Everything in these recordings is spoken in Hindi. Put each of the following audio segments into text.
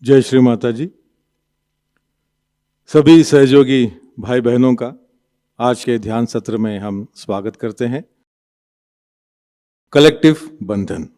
जय श्री माता जी। सभी सहयोगी भाई बहनों का आज के ध्यान सत्र में हम स्वागत करते हैं। कलेक्टिव बंधन।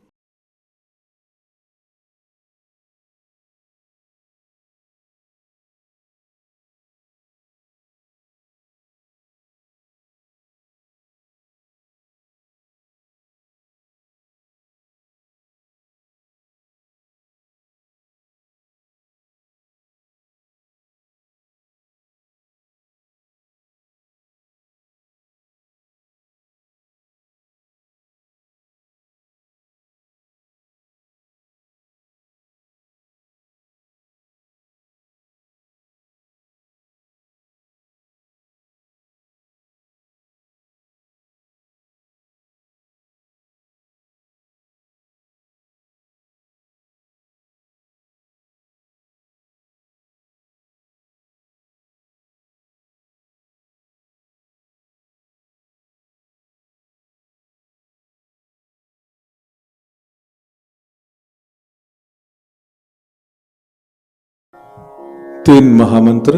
तीन महामंत्र,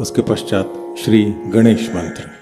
उसके पश्चात श्री गणेश मंत्र।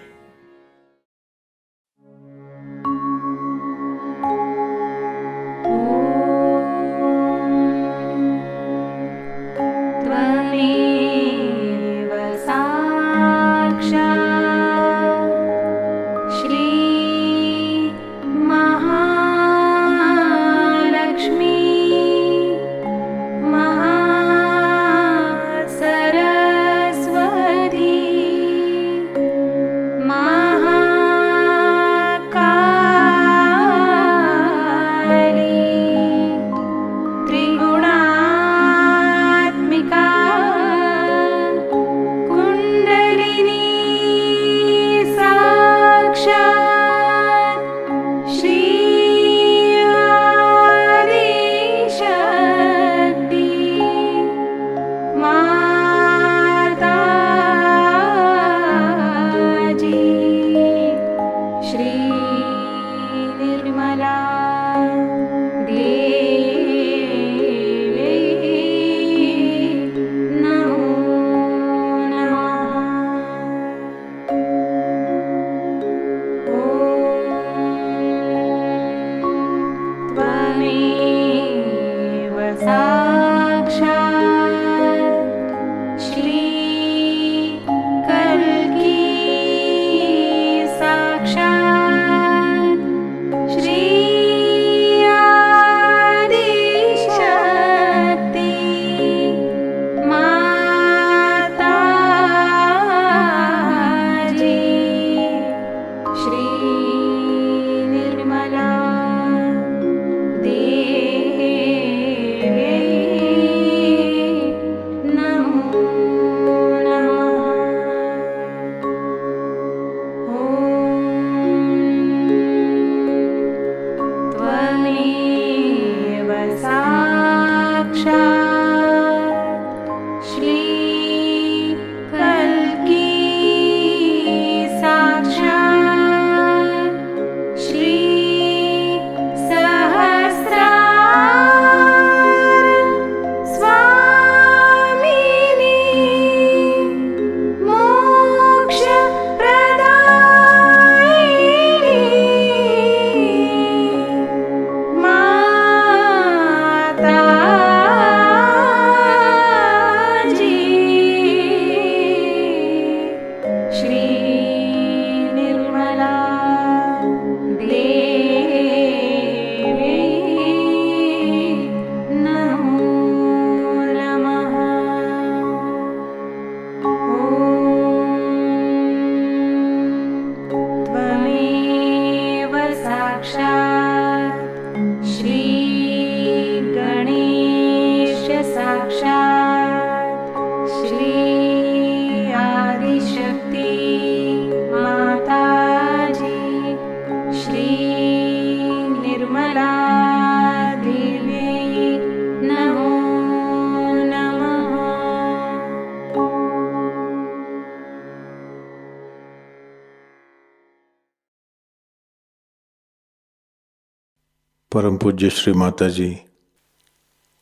परम पूज्य श्री माता जी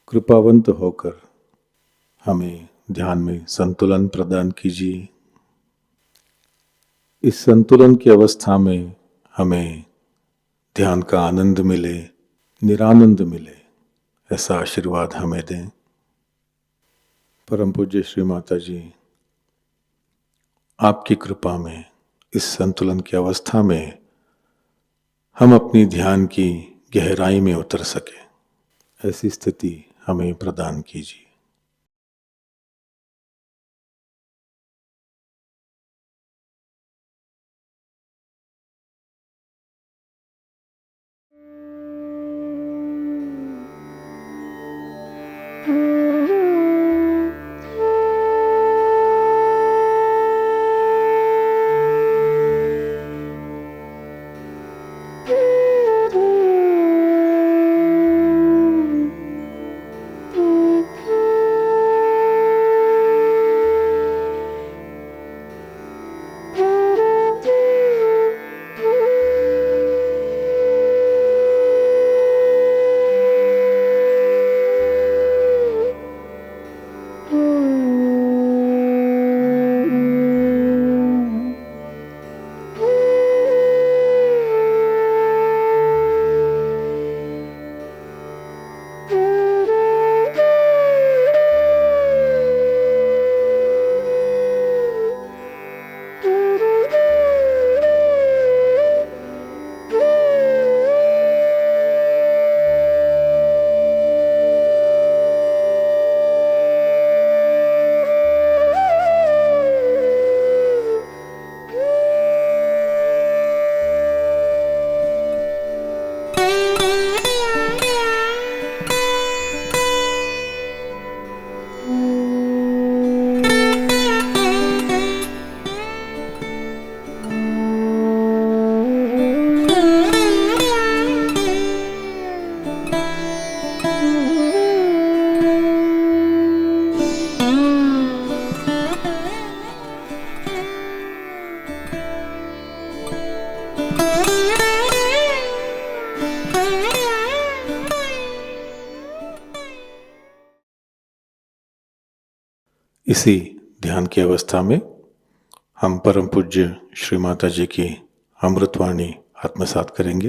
कृपावंत होकर हमें ध्यान में संतुलन प्रदान कीजिए। इस संतुलन की अवस्था में हमें ध्यान का आनंद मिले, निरानंद मिले, ऐसा आशीर्वाद हमें दें। परम पूज्य श्री माता जी, आपकी कृपा में इस संतुलन की अवस्था में हम अपनी ध्यान की गहराई में उतर सके, ऐसी स्थिति हमें प्रदान कीजिए। इसी ध्यान की अवस्था में हम परम पूज्य श्री माता जी की अमृतवाणी आत्मसात करेंगे।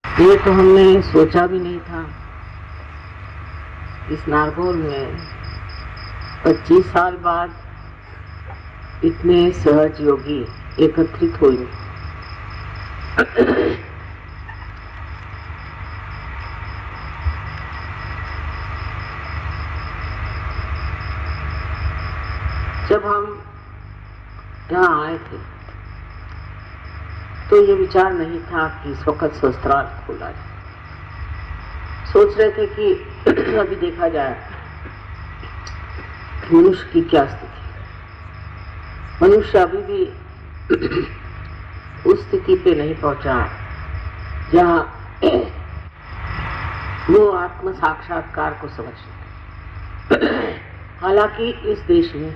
ये तो हमने सोचा भी नहीं था, इस नागौर में 25 साल बाद इतने सहज योगी एकत्रित हुए। जब हम यहाँ आए थे तो ये विचार नहीं था कि इस वक्त शस्त्राल खोला जाए। सोच रहे थे कि अभी देखा जाए मनुष्य की क्या स्थिति। मनुष्य अभी भी उस स्थिति पे नहीं पहुंचा जहाँ वो आत्म साक्षात्कार को समझ सके। हालांकि इस देश में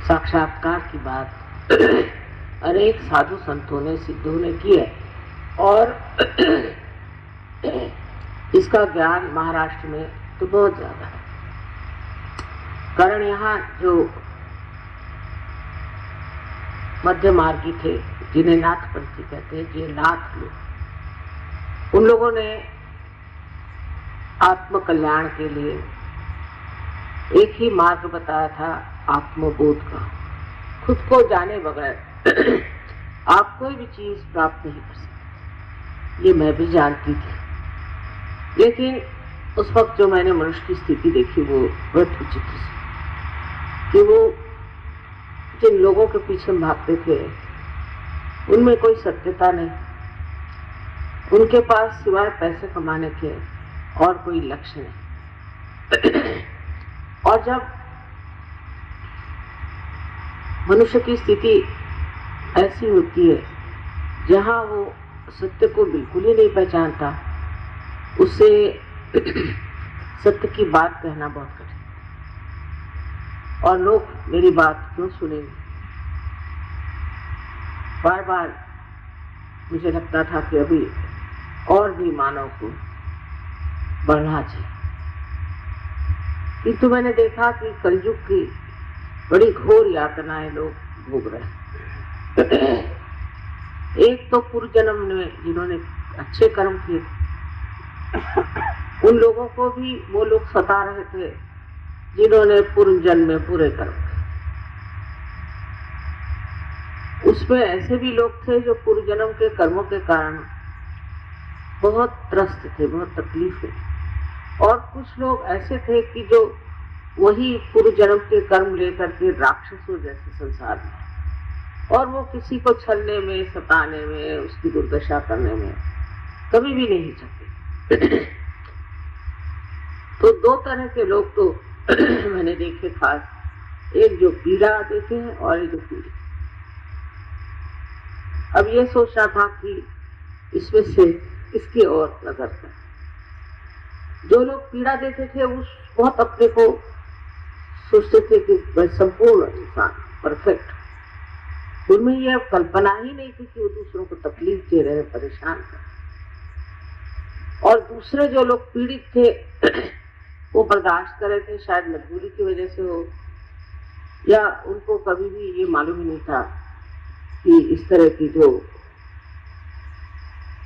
साक्षात्कार की बात अनेक साधु संतों ने, सिद्धों ने की है और इसका ज्ञान महाराष्ट्र में तो बहुत ज्यादा है। कारण यहाँ जो मध्य मार्गी थे, जिन्हें नाथपंथी कहते हैं, ये नाथ लोग, उन लोगों ने आत्म कल्याण के लिए एक ही मार्ग बताया था, आत्मबोध का। खुद को जाने बगैर आप कोई भी चीज प्राप्त नहीं कर सकते, ये मैं भी जानती थी। लेकिन उस वक्त जो मैंने मनुष्य की स्थिति देखी वो बहुत विचित्र सी, कि वो जिन लोगों के पीछे भागते थे उनमें कोई सत्यता नहीं, उनके पास सिवाय पैसे कमाने के और कोई लक्ष्य नहीं। और जब मनुष्य की स्थिति ऐसी होती है जहाँ वो सत्य को बिल्कुल ही नहीं पहचानता, उससे सत्य की बात कहना बहुत कठिन। और लोग मेरी बात क्यों सुनेंगे? बार बार मुझे लगता था कि अभी और भी मानव को बढ़ना चाहिए। किंतु मैंने देखा कि कलयुग की बड़ी घोर यातनाएं लोग भोग रहे हैं। एक तो पूर्व जन्म में जिन्होंने अच्छे कर्म किए उन लोगों को भी वो लोग सता रहे थे जिन्होंने पूर्व जन्म में बुरे कर्म किए। उसमें ऐसे भी लोग थे जो पूर्व जन्म के कर्मों के कारण बहुत त्रस्त थे, बहुत तकलीफ हुई, और कुछ लोग ऐसे थे कि जो वही पूर्व जन्म के कर्म लेकर के राक्षसों जैसे संसार में, और वो किसी को छलने में, सताने में, उसकी दुर्दशा करने में कभी भी नहीं सकते। तो दो तरह के लोग तो मैंने देखे खास, एक जो पीड़ा देते हैं और एक जो पीड़ित। अब ये सोच रहा था कि इसमें से किसकी ओर नजर करें। जो लोग पीड़ा देते थे उस बहुत अपने को सोचते थे कि मैं संपूर्ण इंसान, परफेक्ट। उनमें यह कल्पना ही नहीं थी कि वो दूसरों को तकलीफ दे रहे, परेशान कर रहे। और दूसरे जो लोग पीड़ित थे वो बर्दाश्त कर रहे थे, शायद मजबूरी की वजह से हो, या उनको कभी भी ये मालूम ही नहीं था कि इस तरह की जो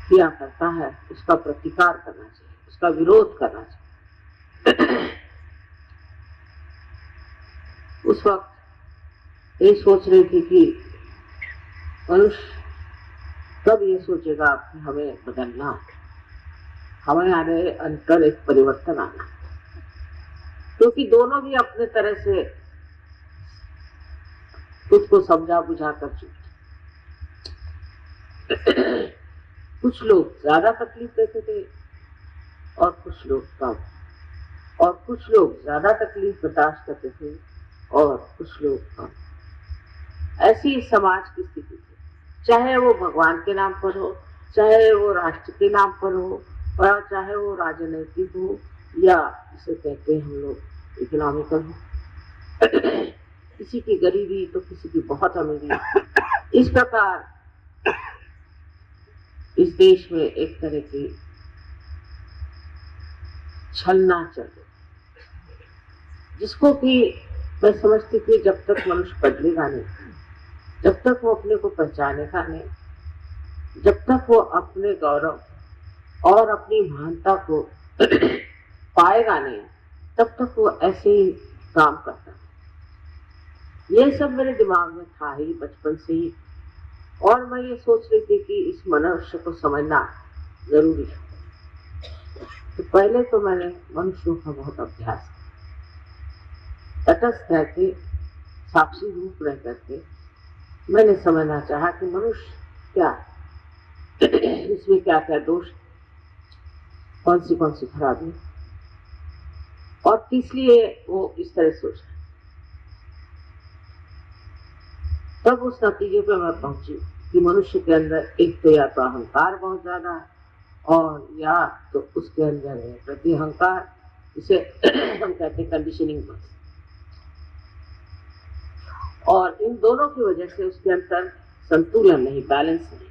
किया करता है उसका प्रतिकार करना चाहिए, उसका विरोध करना चाहिए। उस वक्त ये सोच रही थी कि मनुष्य कब ये सोचेगा कि हमें बदलना, हमें आने अंतर एक परिवर्तन आना, क्योंकि दोनों भी अपने तरह से खुद को समझा बुझा कर चुके। कुछ लोग ज्यादा तकलीफ देते थे और कुछ लोग कम, और कुछ लोग ज्यादा तकलीफ बर्दाश्त करते थे और कुछ लोग कम। ऐसी इस समाज की स्थिति थी, चाहे वो भगवान के नाम पर हो, चाहे वो राष्ट्र के नाम पर हो, और चाहे वो राजनीतिक हो, या जिसे कहते हैं हम लोग इकोनॉमिकल हो। किसी की गरीबी तो किसी की बहुत अमीरी। इस प्रकार इस देश में एक तरह की छलना चल रही, जिसको कि मैं समझती थी जब तक मनुष्य बदलेगा नहीं, जब तक वो अपने को पहचानेगा नहीं, जब तक वो अपने गौरव और अपनी महानता को पाएगा नहीं, तब तक वो ऐसे ही काम करता। ये सब मेरे दिमाग में था ही बचपन से ही, और मैं ये सोच रही थी कि इस मनुष्य को समझना जरूरी है। तो पहले तो मैंने मनुष्यों का बहुत अभ्यास किया, तटस्थ रह के, साक्षी रूप रह करके मैंने समझना चाहा कि मनुष्य क्या, इसमें क्या क्या दोष, कौन सी खराबी, और किस लिए वो इस तरह सोच। तब उस नतीजे पे मैं पहुंची कि मनुष्य के अंदर एक तो या तो अहंकार बहुत ज्यादा है, और या तो उसके अंदर है प्रति अहंकार, जिसे हम कहते हैं कंडीशनिंग बस। और इन दोनों की वजह से उसके अंदर संतुलन नहीं, बैलेंस नहीं।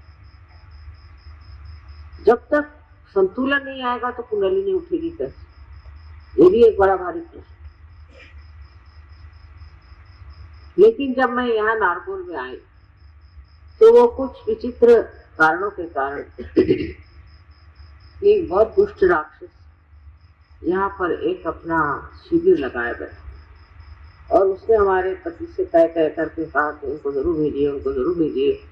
जब तक संतुलन नहीं आएगा तो कुंडलिनी उठेगी कैसे, ये भी एक बड़ा भारी प्रश्न। लेकिन जब मैं यहाँ नारगोल में आई तो वो कुछ विचित्र कारणों के कारण एक बहुत दुष्ट राक्षस यहाँ पर एक अपना शिविर लगाया गया, और उसने हमारे पति से तय करके कहा कि उनको जरूर भेजिए, उनको जरूर भेजिए।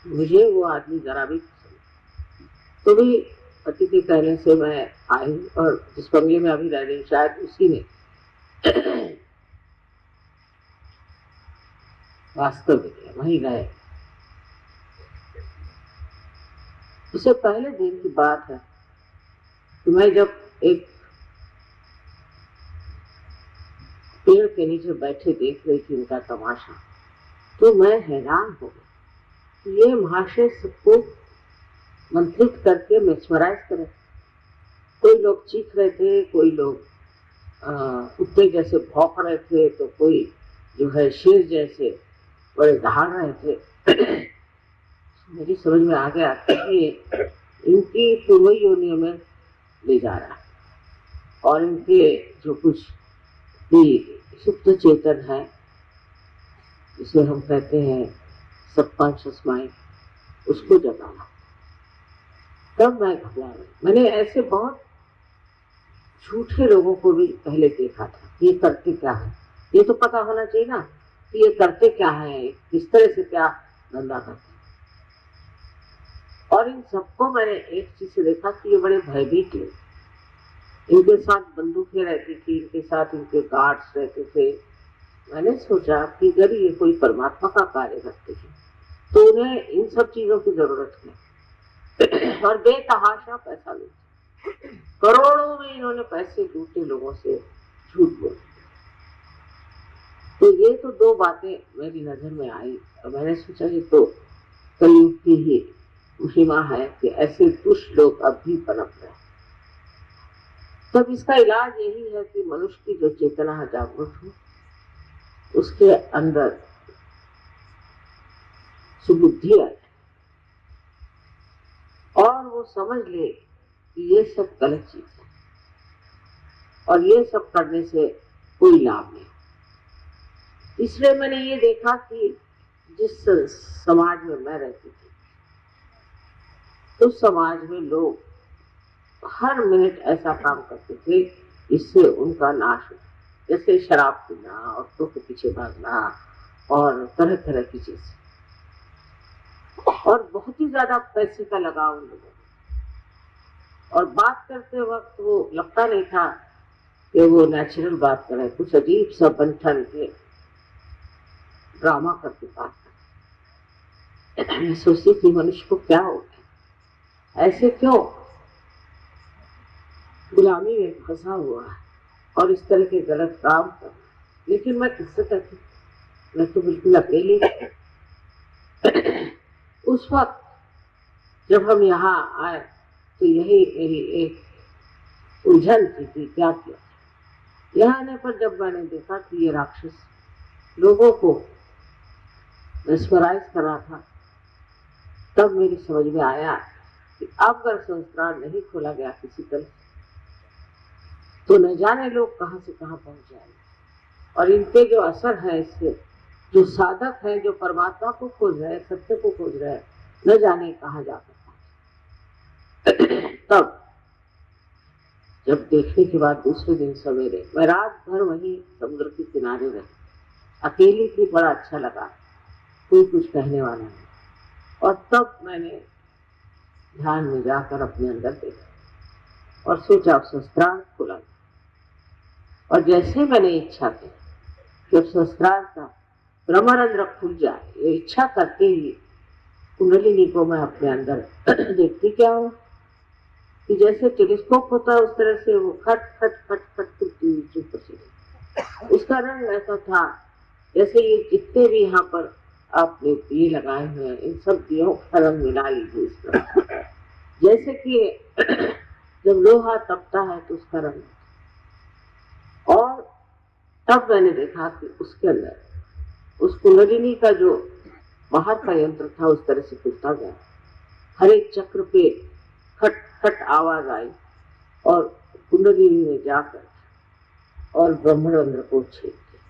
मुझे वो आदमी जरा भी पसंद, तो भी पति के कहने से मैं आई, और जिस बंगले में अभी रह रही शायद उसी में वास्तव में वहीं रहे। उससे पहले दिन की बात है कि मैं जब एक पेड़ के नीचे बैठे देख रही थी उनका तमाशा, तो मैं हैरान हो गई। ये महाशय सबको मंत्रित करके मेस्मराइज करे। कोई लोग चीख रहे थे, कोई लोग कुत्ते जैसे भौंक रहे थे, तो कोई जो है शेर जैसे बड़े दहाड़ रहे थे। मेरी समझ में आ गया कि इनकी पूर्व योनियों में ले जा रहा है और इनके जो कुछ भी सुप्त चेतन है, जिसे हम कहते हैं सबकॉन्शियस माइंड, उसको जगाना। तब मैं घबरा गई। मैंने ऐसे बहुत झूठे लोगों को भी पहले देखा था। ये करते क्या है, ये तो पता होना चाहिए ना कि ये करते क्या है, किस तरह से क्या धंधा करते हैं। और इन सबको मैंने एक चीज से देखा कि ये बड़े भयभीत लोग, इनके साथ बंदूकें रहती थी, इनके साथ इनके गार्ड्स रहते थे। मैंने सोचा कि अगर ये कोई परमात्मा का कार्य करते हैं तो उन्हें इन सब चीजों की जरूरत है। और बेतहाशा पैसा लूटे, करोड़ों में इन्होंने पैसे लूटे लोगों से, झूठ बोले। तो ये तो दो बातें मेरी नजर में आई और मैंने सोचा ये तो कलयुग की ही महिमा है कि ऐसे दुष्ट लोग अब भी पनप रहे हैं। तब इसका इलाज यही है कि मनुष्य की जो चेतना है जागृत हो, उसके अंदर सुबुद्धि आए और वो समझ ले कि ये सब गलत चीज है और ये सब करने से कोई लाभ नहीं। इसलिए मैंने ये देखा कि जिस समाज में मैं रहती थी उस समाज में लोग हर मिनट ऐसा काम करते थे इससे उनका नाश हो, जैसे शराब पीना, औरतों के पीछे भागना और तरह तरह की चीजें, और बहुत ही ज्यादा पैसे का लगाव उन लोगों को। और बात करते वक्त वो लगता नहीं था कि वो नेचुरल बात करे, कुछ अजीब सा बन ठन के ड्रामा करके बात करते। मैं सोचती थी मनुष्य को क्या हो गया, ऐसे क्यों गुलामी में फंसा हुआ है और इस तरह के गलत काम कर। लेकिन मैं किससे करती, मैं तो बिल्कुल अकेली। उस वक्त जब हम यहाँ आए तो यही मेरी एक उलझन थी कि क्या किया। यहाँ आने पर जब मैंने देखा कि ये राक्षस लोगों को मेस्मराइज कर रहा था, तब मेरी समझ में आया कि अब अगर संस्कार नहीं खोला गया किसी तरह तो न जाने लोग कहां से कहां पहुंच जाएंगे। और इनके जो असर है, इससे जो साधक है, जो परमात्मा को खोज रहे हैं, सत्य को खोज रहे हैं, न जाने कहां जाकर पहुंचे। तब जब देखने के बाद दूसरे दिन सवेरे मैं रात भर वहीं समुद्र के किनारे रही, अकेली थी, बड़ा अच्छा लगा, कोई कुछ कहने वाला नहीं। और तब मैंने ध्यान में जाकर अपने अंदर देखा और सोचा अब शस्त्रार्थ खोला। और जैसे मैंने इच्छा की जब शस्त्रार्थ का ब्रह्मरंध्र खुल जाए, ये इच्छा करते ही कुंडलिनी को मैं अपने अंदर देखती क्या हो कि जैसे टेलीस्कोप होता है उस तरह से वो खट खट खट खट टूटती हुई चुप चली। उसका रंग ऐसा था जैसे ये जितने भी यहाँ पर आपने दिए लगाए हुए हैं, इन सब दियों का रंग मिला लीजिए इस तरह, जैसे कि जब लोहा तपता है तो उसका रंग। और तब मैंने देखा कि उसके अंदर उस कुंडलिनी का जो बाहर का यंत्र था उस तरह से टूटता गया। हर एक चक्र पे खट खट आवाज आई और कुंडलिनी में जाकर और ब्रह्मरंध्र को छेद दिया।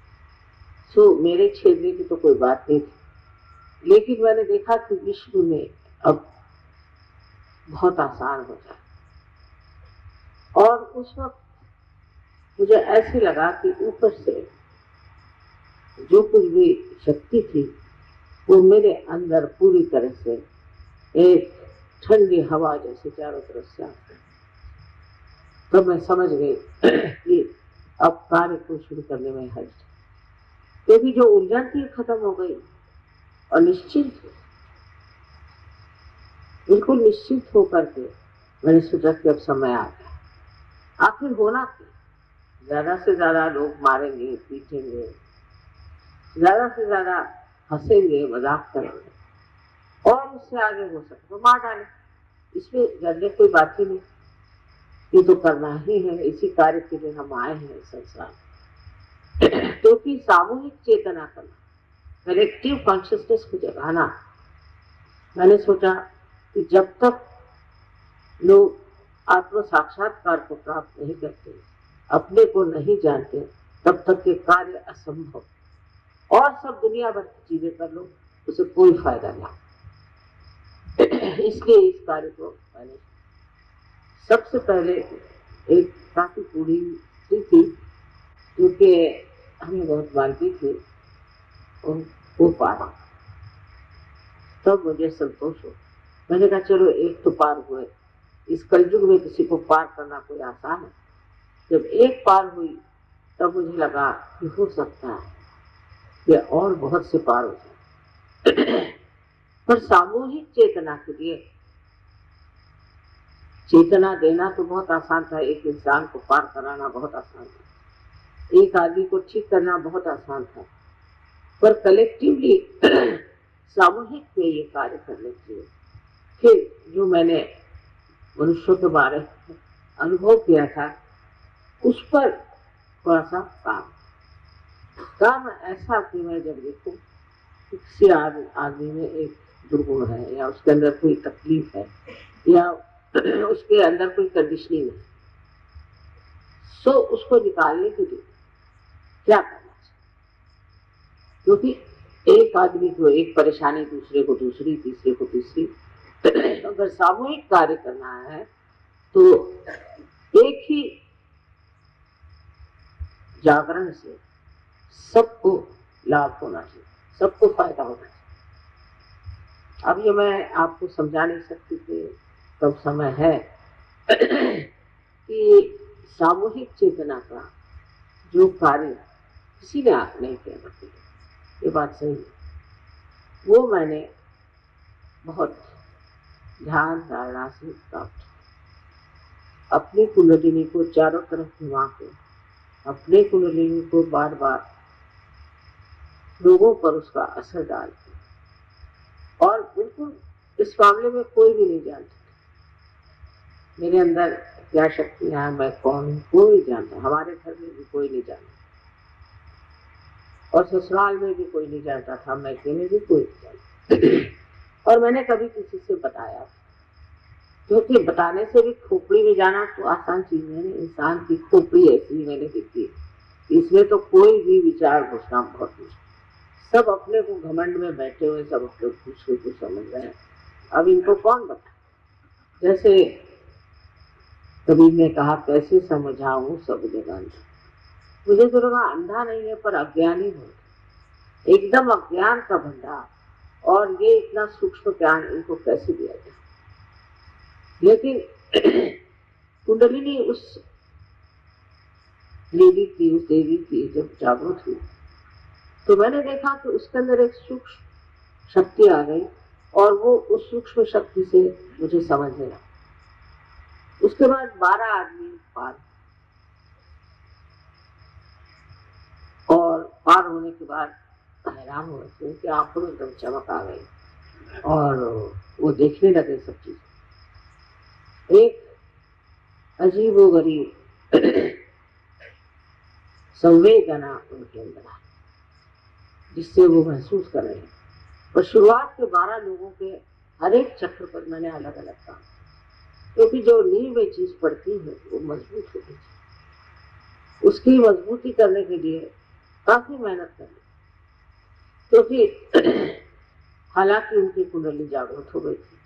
सो मेरे छेदने की तो कोई बात नहीं थी, लेकिन मैंने देखा कि विश्व में अब बहुत आसान हो जाए। और उस वक्त मुझे ऐसे लगा कि ऊपर से जो कुछ भी शक्ति थी वो मेरे अंदर पूरी तरह से एक ठंडी हवा जैसे चारों तरफ से आती। तब मैं समझ गई कि अब कार्य को शुरू करने में हर्ज, क्योंकि जो उलझन थी खत्म हो गई और निश्चिंत, बिल्कुल निश्चित होकर के मैंने सोचा कि अब समय आ गया। आखिर होना क्या, ज्यादा से ज्यादा लोग मारेंगे, पीटेंगे, ज्यादा से ज्यादा हंसेंगे, मजाक करेंगे, और उससे आगे हो सकता तो मार डाले। इसमें डरने कोई बात ही नहीं, ये तो करना ही है, इसी कार्य के लिए हम आए हैं संसार। क्योंकि सामूहिक चेतना करना, कलेक्टिव कॉन्शियसनेस को जगाना, मैंने सोचा कि जब तक लोग आत्म साक्षात्कार को प्राप्त नहीं करते, अपने को नहीं जानते, तब तक के कार्य असंभव। और सब दुनिया भर की चीजें कर लो, उसे कोई फायदा नहीं। इसलिए इस कार्य को मैंने सबसे पहले एक काफी बूढ़ी स्त्री थी, क्योंकि हमें बहुत मानती थी, वो पारा, तब मुझे संतोष हो। मैंने कहा चलो एक तो पार हुए। इस कलयुग में किसी को पार करना कोई आसान है। जब एक पार हुई तब मुझे लगा कि हो सकता है कि और बहुत से पार हो जाए। पर सामूहिक चेतना के लिए चेतना देना तो बहुत आसान था, एक इंसान को पार कराना बहुत आसान था, एक आदमी को ठीक करना बहुत आसान था, पर कलेक्टिवली सामूहिक में ये कार्य करने चाहिए। फिर जो मैंने मनुष्यों के बारे में अनुभव किया था, उस पर थोड़ा सा काम ऐसा कि मैं जब देखूं किसी आदमी में एक दुर्गुण है, या उसके अंदर कोई तकलीफ है, या उसके अंदर कोई कंडीशनिंग है, सो उसको निकालने के लिए क्या करना चाहिए। क्योंकि एक आदमी को एक परेशानी, दूसरे को दूसरी, तीसरे को तीसरी। अगर सामूहिक कार्य करना है तो एक ही जागरण से सबको लाभ होना चाहिए, सबको फायदा होना चाहिए। अब ये मैं आपको समझा नहीं सकती कि कब समय है कि सामूहिक चेतना का जो कार्य किसी ने नहीं किया करते, ये बात सही है। वो मैंने बहुत ध्यान धारणा से प्राप्त, अपनी कुंडलिनी को चारों तरफ घुमा के, अपने कुंडलिनी को बार बार लोगों पर उसका असर डालते, और बिल्कुल इस मामले में कोई भी नहीं जानता मेरे अंदर क्या शक्तियां हैं, मैं कौन हूँ, कोई जानता। हमारे घर में भी कोई नहीं जानता, और ससुराल में भी कोई नहीं जानता था, मैके में भी कोई नहीं जानता। और मैंने कभी किसी से बताया, क्योंकि बताने से भी खोपड़ी में जाना तो आसान चीज है। इंसान की खोपड़ी ऐसी मैंने देखी, इसमें तो कोई भी विचार घुसना बहुत मुश्किल। सब अपने को घमंड में बैठे हुए, सब अपने दूसरे को समझ रहे हैं। अब इनको कौन बता। जैसे कबीर ने कहा, कैसे समझाऊं सब जगह। मुझे तो लगा अंधा नहीं है, पर अज्ञानी हो, एकदम अज्ञान का भंडार, और ये इतना सूक्ष्म ज्ञान इनको कैसे दिया जाए। लेकिन कुंडलिनी उस लेडी की, उस देवी की जब जागृत हुई, तो मैंने देखा कि उसके अंदर एक सूक्ष्म शक्ति आ गई, और वो उस सूक्ष्म शक्ति से मुझे समझ में आया। उसके बाद 12 आदमी पार, और पार होने के बाद हैरान हुए, क्योंकि आंखों में एकदम चमक आ गई, और वो देखने लगे सब चीज। एक अजीबोगरीब संवेदना उनके अंदर आई, जिससे वो महसूस कर रहे हैं। पर शुरुआत के 12 लोगों के हर एक चक्र पर मैंने अलग अलग काम, क्योंकि जो नींव में चीज पड़ती है वो मजबूत होती है। उसकी मजबूती करने के लिए काफी मेहनत करनी, क्योंकि हालांकि उनकी कुंडली जागृत हो गई थी,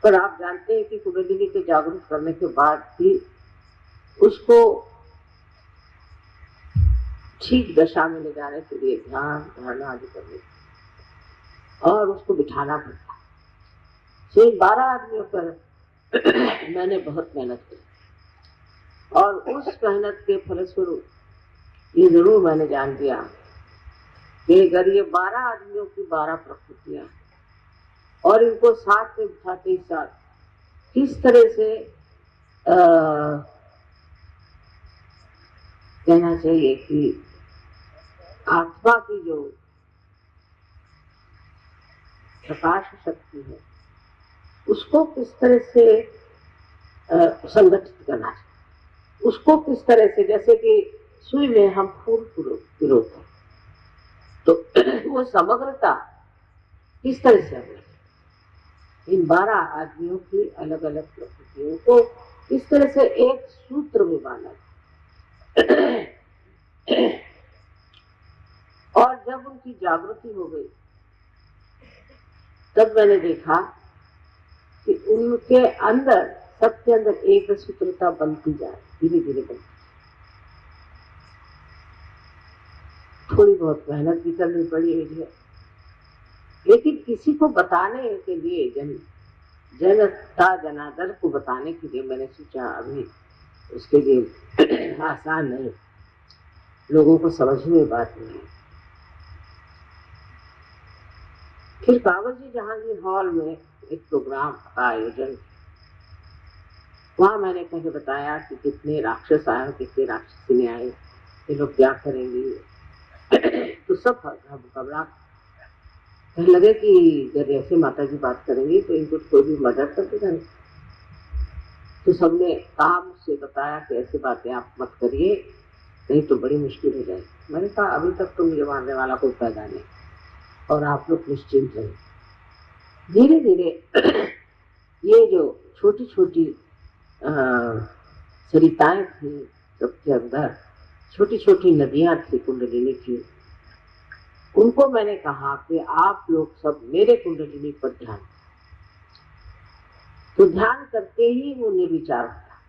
पर आप जानते हैं कि कुंडली के जागृत करने के बाद भी उसको ठीक दशा में ले जाने के लिए ध्यान धारणा आदि करनी, और उसको बिठाना पड़ता। तो 12 आदमियों पर मैंने बहुत मेहनत की, और उस मेहनत के फलस्वरूप ये जरूर मैंने जान दिया कि अगर ये 12 आदमियों की 12 प्रकृतियां, और इनको साथ में बिठाते ही साथ किस तरह से कहना चाहिए कि आत्मा की जो प्रकाश शक्ति है, उसको किस तरह से संगठित करना चाहिए, उसको किस तरह से, जैसे कि सुई में हम फूल पिरोते हैं, तो वो समग्रता किस तरह से हमें, इन 12 आदमियों की अलग अलग प्रकृतियों को इस तरह से एक सूत्र में बांधा। और जब उनकी जागृति हो गई तब मैंने देखा कि उनके अंदर, सबके अंदर एक सूत्रता बनती जाए, धीरे धीरे बनती। थोड़ी बहुत मेहनत भी करनी पड़ी मुझे, लेकिन किसी को बताने के लिए, जनता जनार्दन को बताने के लिए मैंने सोचा अभी उसके लिए आसान नहीं, लोगों को समझ में बात नहीं। फिर कावजी जहांगीर हॉल में एक प्रोग्राम का आयोजन, वहां मैंने पहले बताया कि कितने राक्षस आए, कितने राक्षसी आए, ये लोग क्या करेंगे। तो सब घबरा कहने लगे कि जब ऐसे माता जी बात करेंगी तो इनको कोई भी मदद करते जाए। तो सबने कहा, मुझसे बताया कि ऐसी बातें आप मत करिए, नहीं तो बड़ी मुश्किल हो जाएगी। मैंने कहा अभी तक तो मुझे मारने वाला कोई पैदा नहीं, और आप लोग निश्चिंत रहे। धीरे धीरे ये जो छोटी छोटी सरिताएं थी सबके अंदर, छोटी छोटी नदियां थी कुंडलिनी की, उनको मैंने कहा कि आप लोग सब मेरे कुंडलिनी पर ध्यान। तो ध्यान करते ही वो निर्विचार होता,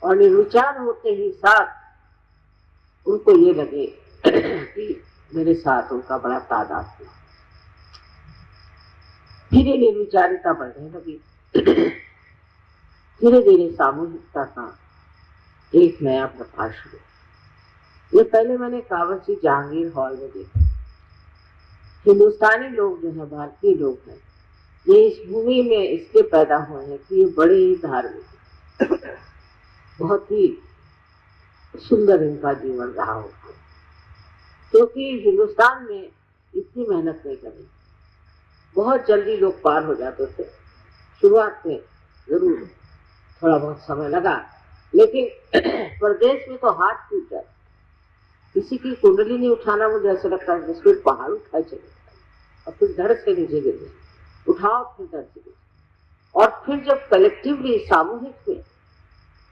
और निर्विचार होते ही साथ उनको ये लगे कि मेरे साथ उनका बड़ा तादाद था। धीरे निर्विचारिता बढ़ने लगी। धीरे धीरे सामूहिकता का एक नया प्रकाश हुआ। ये पहले मैंने कावजी जहांगीर हॉल में देखा। हिंदुस्तानी लोग जो है, भारतीय लोग हैं, ये इस भूमि में इसके पैदा हुए हैं कि ये बड़े ही धार्मिक, बहुत ही सुंदर इनका जीवन रहा होगा, क्योंकि हिंदुस्तान में इतनी मेहनत नहीं करी। बहुत जल्दी लोग पार हो जाते थे। शुरुआत में जरूर थोड़ा बहुत समय लगा, लेकिन प्रदेश में तो हाथ टूट जाए। किसी की कुंडली नहीं उठाना मुझे ऐसा लगता है जैसे पहाड़ उठाए चले, और फिर धड़ से नीचे गिर गए, उठाओ फिर धड़ से गिर, और फिर जब कलेक्टिवली सामूहिक में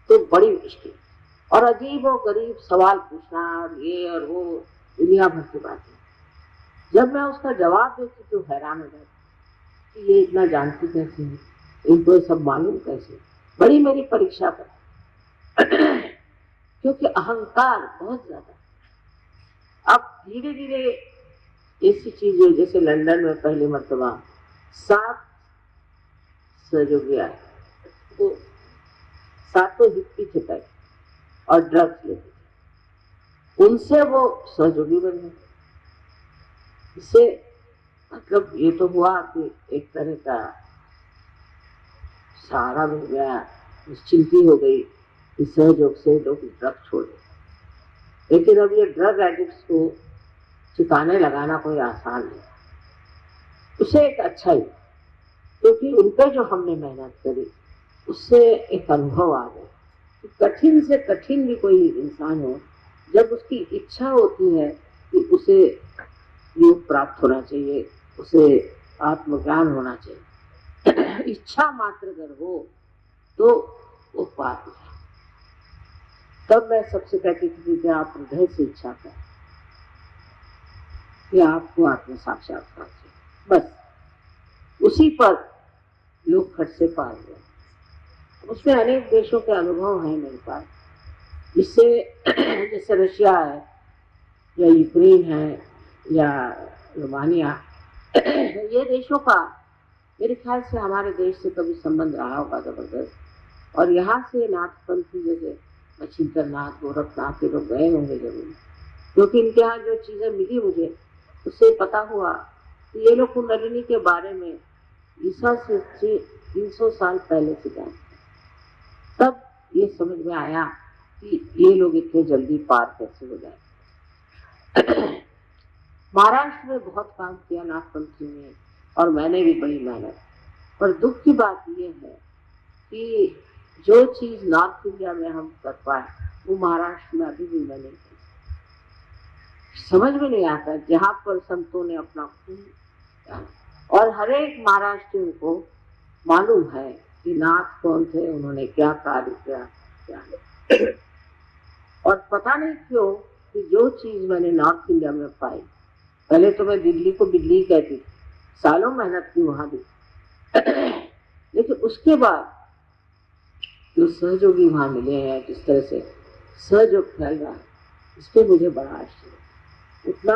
तो बड़ी मुश्किल और अजीब और गरीब सवाल पूछना, और ये और वो दुनिया भर की बातें। जब मैं उसका जवाब देती तो हैरान हो जाती कि ये इतना जानती कैसे है, इनको ये सब मालूम कैसे। बड़ी मेरी परीक्षा कर, क्योंकि अहंकार बहुत ज्यादा। अब धीरे धीरे ऐसी चीजें, जैसे लंदन में पहली मर्तबा 7 सहयोगी आए, वो 7 हिप्पी थे पहले और ड्रग्स लेते थे, उनसे वो सहयोगी बन गए। इससे मतलब ये तो हुआ कि एक तरह का सहारा मिल गया, निश्चिंती हो गई कि सहयोग से लोग ड्रग छोड़ दें। लेकिन अब ये ड्रग एडिक्ट्स को ठिकाने लगाना कोई आसान नहीं, उसे एक अच्छा ही, क्योंकि उन पर जो हमने मेहनत करी उससे एक अनुभव आ गया। कठिन से कठिन भी कोई इंसान हो, जब उसकी इच्छा होती है कि उसे योग प्राप्त होना चाहिए, उसे आत्मज्ञान होना चाहिए, इच्छा मात्र अगर हो तो वो पार हो जाए। तब मैं सबसे कहती थी कि आप हृदय से इच्छा करें कि आपको आत्म साक्षात्कार चाहिए, बस उसी पर लोग खट से पार हुए। उसमें अनेक देशों के अनुभव हैं मेरे पास, जिससे जैसे रशिया है या यूक्रेन है या रोमानिया, ये देशों का मेरे ख्याल से हमारे देश से कभी संबंध रहा होगा जबरदस्त, और यहाँ से नाथपंथी जैसे मच्छिंद्र नाथ, गोरखनाथ ये लोग गए होंगे जरूर, क्योंकि इनके यहाँ जो चीजें मिली मुझे, उससे पता हुआ कि ये लोग कुंडलिनी के बारे में ईसा से 300 साल पहले से जानते। तब ये समझ में आया कि ये लोग इतने जल्दी पार कैसे हो जाए। महाराष्ट्र में बहुत काम किया नाथपंथी में, और मैंने भी बड़ी मेहनत, पर दुख की बात ये है कि जो चीज नॉर्थ इंडिया में हम कर पाए वो महाराष्ट्र में अभी भी मैंने समझ में नहीं आता। जहाँ पर संतों ने अपना खून, और हर एक महाराष्ट्रियों को मालूम है कि नाथ कौन थे, उन्होंने क्या कार्य किया, क्या नहीं। और पता नहीं क्यों कि जो चीज मैंने नॉर्थ इंडिया में पाई, पहले तो मैं दिल्ली को बिल्ली कहती थी, सालों मेहनत की वहां भी, लेकिन उसके बाद जो सहयोगी वहां मिले हैं, जिस तरह से सहयोग फैल रहा है, इस पे मुझे बड़ा आश्चर्य, उतना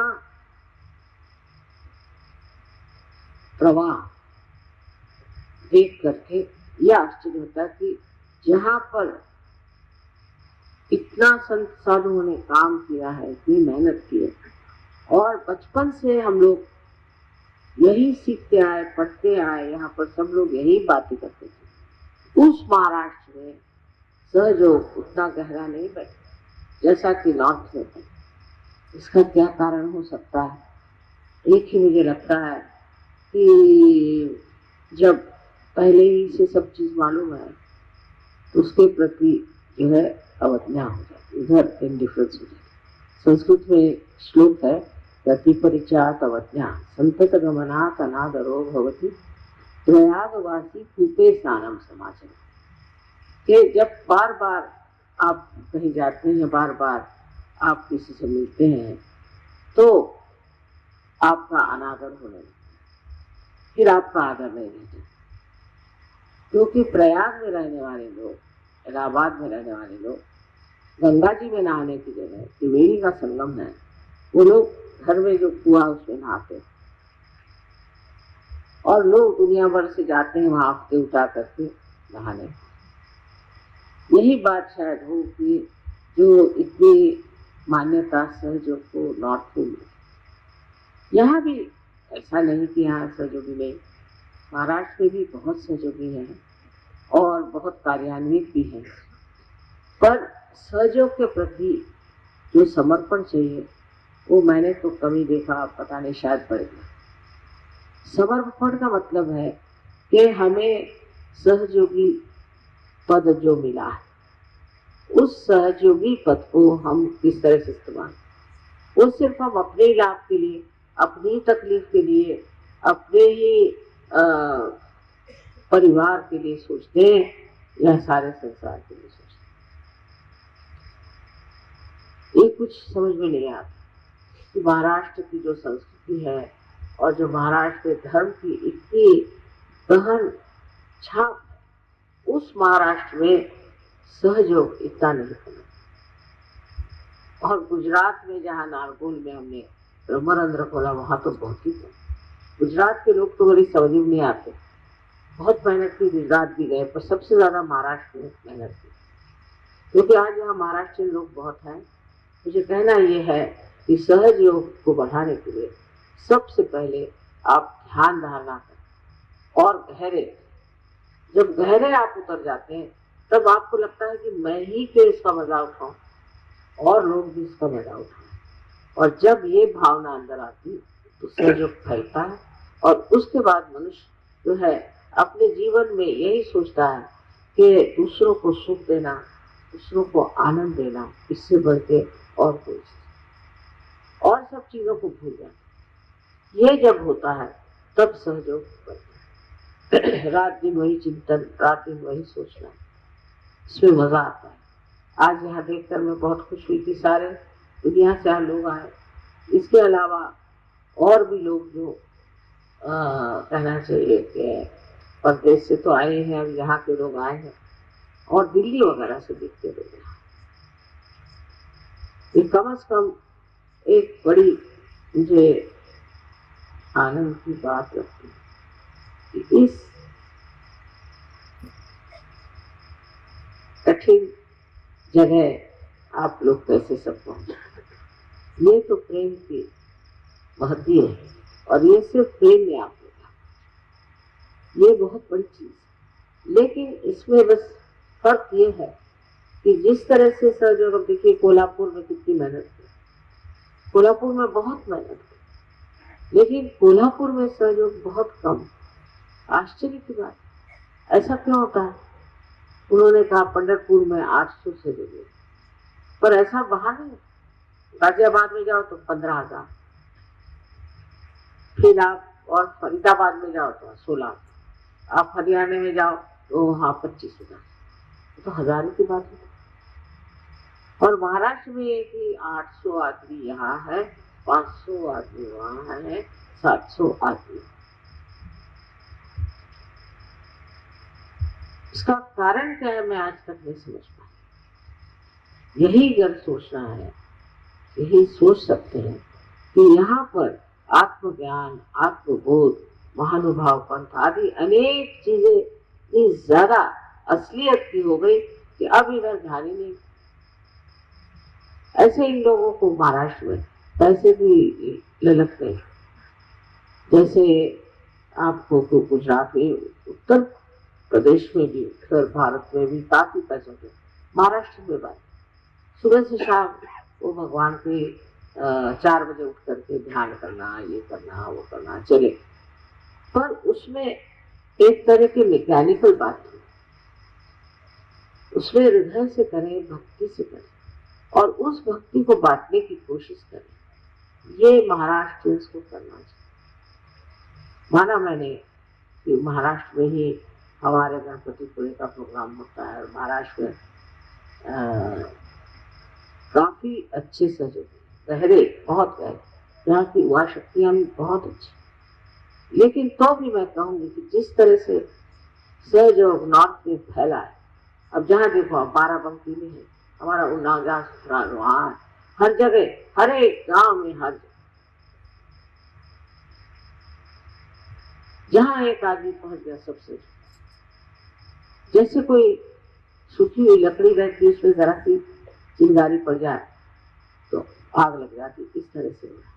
प्रवाह देख करके यह आश्चर्य होता है कि जहां पर इतना संत साधुओं ने काम किया है, इतनी मेहनत की है, और बचपन से हम लोग यही सीखते आए, पढ़ते आए, यहाँ पर सब लोग यही बातें करते थे, उस महाराष्ट्र में सहयोग उतना गहरा नहीं बैठा जैसा कि नॉर्थ में बैठा। इसका क्या कारण हो सकता है? एक ही मुझे लगता है कि जब पहले ही से सब चीज मालूम है तो उसके प्रति जो है अवज्ञा हो जाती, इधर इंडिफरेंस हो जाती। संस्कृत में एक श्लोक है, गति परिचात अवज्ञा संतत गमनात् अनादरो भवति प्रयागवासी कूपे स्नानम समाचर। कि जब बार बार आप कहीं जाते हैं, बार बार आप किसी से मिलते हैं, तो आपका अनादर होने लगता है, फिर आपका आदर नहीं रहता। क्योंकि प्रयाग में रहने वाले लोग, इलाहाबाद में रहने वाले लोग, गंगा जी में नहाने की जगह त्रिवेणी का संगम है, वो लोग घर में जो कुआं उसमें नहाते, और लोग दुनिया भर से जाते हैं वहां हफ्ते उठा करके नहाने। यही बात शायद हो कि जो इतनी मान्यता सहयोग को नॉर्थ में मिली। यहाँ भी ऐसा नहीं कि यहाँ सहयोगी नहीं, महाराष्ट्र में भी बहुत सहयोगी हैं और बहुत कार्यान्वित भी हैं, पर सहयोग के प्रति जो समर्पण चाहिए वो मैंने तो कमी देखा, पता नहीं शायद बढ़ेगा। समर्पण का मतलब है कि हमें सहयोगी पद जो मिला है, उस सहयोगी पद को हम किस तरह से इस्तेमाल, वो सिर्फ हम अपने लाभ के लिए, अपनी तकलीफ के लिए, अपने ही परिवार के लिए सोचते हैं या सारे संसार के लिए सोचते हैं? ये कुछ समझ में नहीं आता कि महाराष्ट्र की जो संस्कृति है और जो महाराष्ट्र के धर्म की इतनी गहन छाप, उस महाराष्ट्र में सहयोग इतना नहीं बना। और गुजरात में जहाँ नारगोल में हमने ब्रह्मरंध्र खोला, वहां तो बहुत ही था। गुजरात के लोग तो बड़ी समझ में नहीं आते, बहुत मेहनत की, गुजरात भी गए, पर सबसे ज्यादा महाराष्ट्र में मेहनत की, क्योंकि आज यहाँ महाराष्ट्र लोग बहुत हैं। मुझे कहना यह है कि सहयोग को बढ़ाने के लिए सबसे पहले आप ध्यान धारणा करें और गहरे, जब गहरे आप उतर जाते हैं तब आपको लगता है कि मैं ही क्यों इसका मजा उठाऊं और लोग भी इसका मजा उठाएं। और जब ये भावना अंदर आती तो सहयोग फैलता है, और उसके बाद मनुष्य जो है अपने जीवन में यही सोचता है कि दूसरों को सुख देना, दूसरों को आनंद देना, इससे बढ़ के और कोई चीज, और सब चीजों को भूल जाता। ये जब होता है तब सहयोग बढ़ता है। रात दिन वही चिंतन, रात दिन वही सोचना, इसमें मजा आता है। आज यहाँ देखकर मैं बहुत खुश हुई कि सारे दुनिया से यहाँ लोग आए। इसके अलावा और भी लोग जो कहना चाहिए कि परदेश से तो आए हैं, अब यहाँ के लोग आए हैं, और दिल्ली वगैरह से दिखते लोग यहाँ। ये कम से कम एक बड़ी मुझे आनंद की बात लगती है कि इस कठिन जगह आप लोग कैसे सब पहुंचे। ये तो प्रेम की महती है, और ये सिर्फ प्रेम में आप लोग, ये बहुत बड़ी चीज है। लेकिन इसमें बस फर्क ये है कि जिस तरह से सहयोग, अब देखिए कोल्हापुर में कितनी मेहनत की, कोल्हापुर में बहुत मेहनत की, लेकिन कोल्हापुर में सहयोग बहुत कम। आश्चर्य की बात, ऐसा क्यों होता है? उन्होंने कहा पंढरपुर में 800 सहयोगी, पर ऐसा बाहर नहीं। गाजियाबाद में जाओ तो 15,000, फिर आप और फरीदाबाद में जाओ तो 16, आप हरियाणा में जाओ तो वहाँ 25,000, तो हजारों की बात है। और महाराष्ट्र में है कि 800 आदमी यहाँ है, 500 आदमी वहाँ है, 700 आदमी। इसका कारण क्या है मैं आज तक नहीं समझ पाई। यही अगर सोचना है, यही सोच सकते हैं कि यहाँ पर आत्मज्ञान, आत्मबोध, महानुभाव पंथ आदि अनेक चीजें इतनी ज्यादा असलियत की हो गई कि अब इधर ध्यान ही नहीं। ऐसे इन लोगों को महाराष्ट्र में पैसे भी ललकते हैं। जैसे आपको तो गुजरात में, उत्तर प्रदेश में भी, उत्तर भारत में भी काफी पैसों के, महाराष्ट्र में बात सुबह से शाम वो भगवान के 4 बजे उठ करके ध्यान करना, ये करना, वो करना चले, पर उसमें एक तरह की मैकेनिकल बात है। उसमें हृदय से करें, भक्ति से करें और उस भक्ति को बांटने की कोशिश करें। ये महाराष्ट्र को करना चाहिए। माना मैंने कि महाराष्ट्र में ही हमारे गणपतिपुरे का प्रोग्राम होता है और महाराष्ट्र में काफी अच्छे सहयोग, गहरे, बहुत गहरे, यहाँ की युवा शक्तियां भी बहुत अच्छी। लेकिन तो भी मैं कहूंगी कि जिस तरह से सहयोग नॉर्थ में फैला है, अब जहाँ देखो बाराबंकी में है, हमारा उन्नाव जहाँ ससुराल वहाँ है, हर जगह, हर एक गांव में, हर जहाँ एक आदमी पहुंच गया सबसे, जैसे कोई सूखी हुई लकड़ी रहती है, उसमें जरा सी चिंगारी पड़ जाए तो आग लग जाती, इस तरह से हो रहा।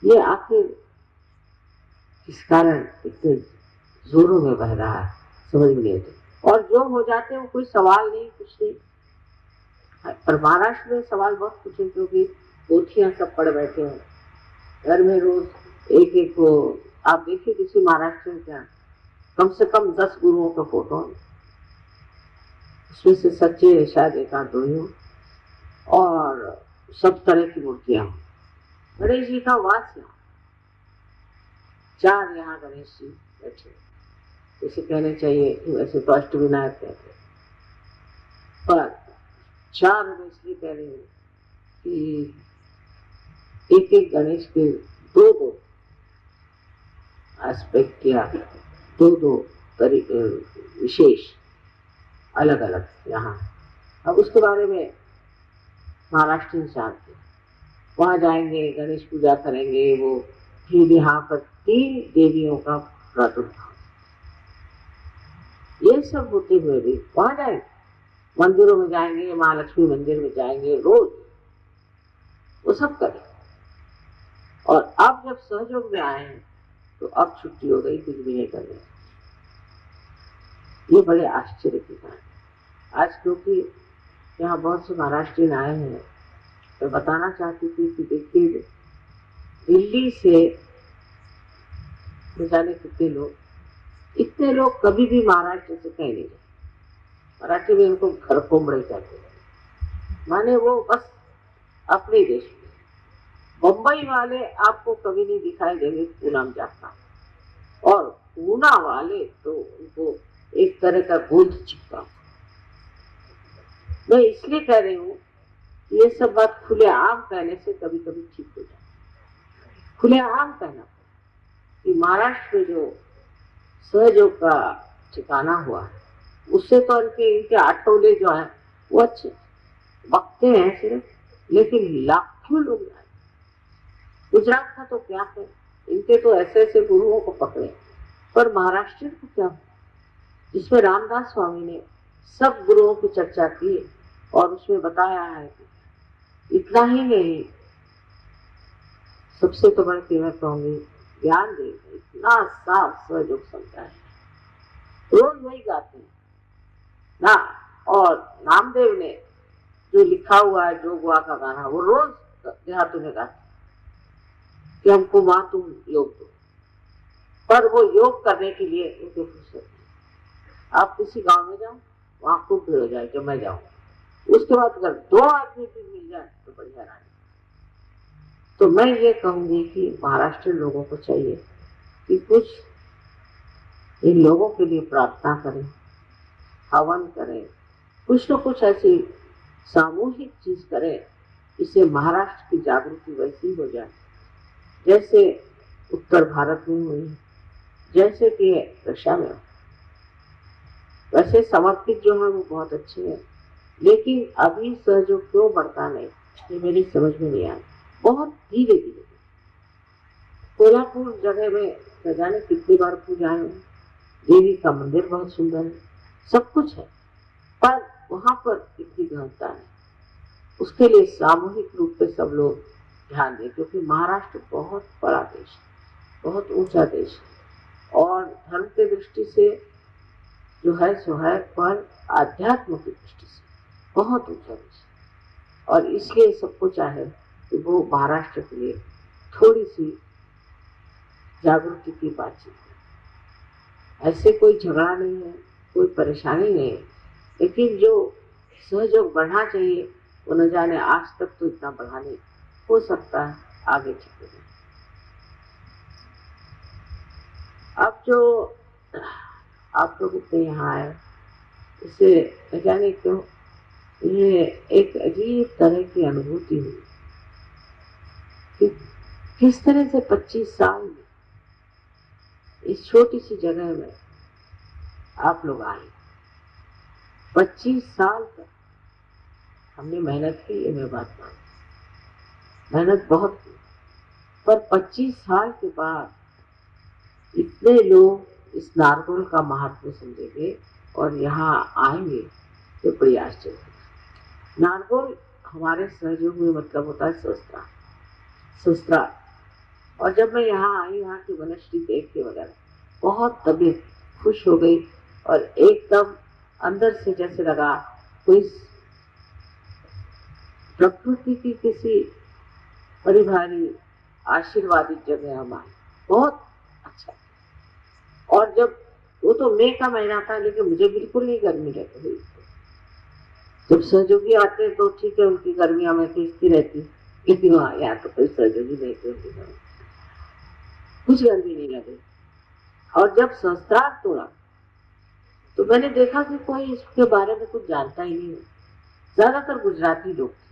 ये आखिर किस कारण इतने जोरों में बह रहा है समझ में नहीं आता। और जो हो जाते हैं वो कोई सवाल नहीं, कुछ नहीं। पर महाराष्ट्र में सवाल बहुत कुछ है, क्योंकि पोथियां सब पड़ बैठे हैं घर में, रोज एक एक को आप देखिए किसी महाराष्ट्र में क्या कम से कम 10 गुरुओं का फोटो, उसमें से सच्चे शायद एक आध दो ही हो, और सब तरह की मूर्तियां। गणेश जी का वास यहाँ, 4 यहाँ गणेश जी बैठे, इसे कहने चाहिए, वैसे तो अष्टविनायक कहते हैं, पर 4 में इसलिए कह रही हूँ कि एक एक गणेश के 2-2 एस्पेक्ट या 2-2 तरीके विशेष अलग अलग यहाँ। अब उसके बारे में महाराष्ट्र जानते हैं, वहां जाएंगे, गणेश पूजा करेंगे, वो फिर यहाँ पर 3 देवियों का प्रादुर्भाव, ये सब होते हुए भी वहां जाएंगे, मंदिरों में जाएंगे, महालक्ष्मी मंदिर में जाएंगे, रोज वो सब करें। और अब जब सहयोग में आए हैं तो अब छुट्टी हो गई, कुछ भी नहीं करने। ये बड़े आश्चर्य की बात है आज, क्योंकि यहाँ बहुत से महाराष्ट्रीयन आए हैं। तो बताना चाहती थी कि देखिए दिल्ली से न जाने कितने लोग, इतने लोग कभी भी महाराष्ट्र से कहीं नहीं गए। मराठी में इनको घर कोमड़े कहते हैं, माने वो बस अपने देश में। बम्बई वाले आपको कभी नहीं दिखाई देंगे पूना में जाता, और पूना वाले तो उनको एक तरह का गोद चिपका। मैं इसलिए कह रही हूँ ये सब बात खुले आम कहने से कभी कभी ठीक हो जाए। खुले आम कहना कि महाराष्ट्र में जो सहयोग का ठिकाना हुआ है, उससे तो इनके आठौले जो है वो अच्छे वक्ते हैं सिर्फ, लेकिन लाखों लोग आए। गुजरात का तो क्या है, इनके तो ऐसे ऐसे गुरुओं को पकड़े, पर महाराष्ट्र को क्या, जिसमें रामदास स्वामी ने सब गुरुओं की चर्चा की और उसमें बताया है कि इतना ही नहीं, सबसे तो बढ़ के मैं कहूंगी ज्ञान दे, इतना साफ सहयोग समझाए, रोज वही गाते हैं ना। और नामदेव ने जो लिखा हुआ है जो गुआ का गाना, वो रोज देहातों में गाते कि हमको मां तुम योग दो, पर वो योग करने के लिए उनके फुर्सत। आप किसी गांव में जाओ, वहां खूब भीड़ हो जाए जब मैं जाऊं, उसके बाद अगर 2 आदमी भी मिल जाए तो बढ़िया रहा। तो मैं ये कहूंगी कि महाराष्ट्र लोगों को चाहिए कि कुछ इन लोगों के लिए प्रार्थना करें, हवन करें, कुछ न कुछ ऐसी सामूहिक चीज करें, इससे महाराष्ट्र की जागृति वैसी हो जाए जैसे उत्तर भारत में हुई, जैसे कि रशिया में। वैसे समर्पित जो है वो बहुत अच्छे हैं, लेकिन अभी सहयोग क्यों बढ़ता नहीं, ये मेरी समझ में नहीं आया। बहुत धीरे धीरे कोल्हापुर जगह में न जाने कितनी बार पूजाएं हुई, देवी का मंदिर बहुत सुंदर है, सब कुछ है, पर वहां पर इतनी गहनता है। उसके लिए सामूहिक रूप से सब लोग ध्यान दें, क्योंकि महाराष्ट्र बहुत बड़ा देश है, बहुत ऊंचा देश है, और धर्म की दृष्टि से जो है सो है, पर आध्यात्म की दृष्टि से बहुत ऊंचा देश है। और इसलिए सबको चाहे कि वो महाराष्ट्र के लिए थोड़ी सी जागृति की बातचीत है। ऐसे कोई झगड़ा नहीं है, कोई परेशानी नहीं है, लेकिन जो सहयोग बढ़ना चाहिए वो न जाने आज तक तो इतना बढ़ा नहीं, हो सकता है आगे चलते जाए। अब जो आप लोग इतने यहाँ आए, इसे न जाने क्यों ये एक अजीब तरह की अनुभूति हुई कि किस तरह से 25 साल में इस छोटी सी जगह में आप लोग आए। 25 साल तक हमने मेहनत की, ये मैं बात मानती, मेहनत बहुत की, पर 25 साल के बाद इतने लोग इस नारगोल का महत्व समझेंगे और यहाँ आएंगे, तो बड़ी आश्चर्य। नारगोल हमारे सहयोग में मतलब होता है शस्त्रा। और जब मैं यहाँ आई, यहाँ की वनस्पति देख के वगैरह बहुत तबीयत खुश हो गई, और एकदम अंदर से जैसे लगा कोई प्रकृति की किसी बड़ी भारी आशीर्वादित जगह हम आए, बहुत अच्छा। और जब वो तो मई का महीना था, लेकिन मुझे बिल्कुल नहीं गर्मी रहती हुई। जब सहयोगी आते तो ठीक है, उनकी गर्मी हमें खींचती रहती, लेकिन वहाँ यहाँ तो कोई सहयोगी नहीं थे, कुछ गर्मी नहीं लगी। और जब सहस्त्रार्थ तोड़ा तो मैंने देखा कि कोई इसके बारे में कुछ जानता ही नहीं है, ज्यादातर गुजराती लोग थे,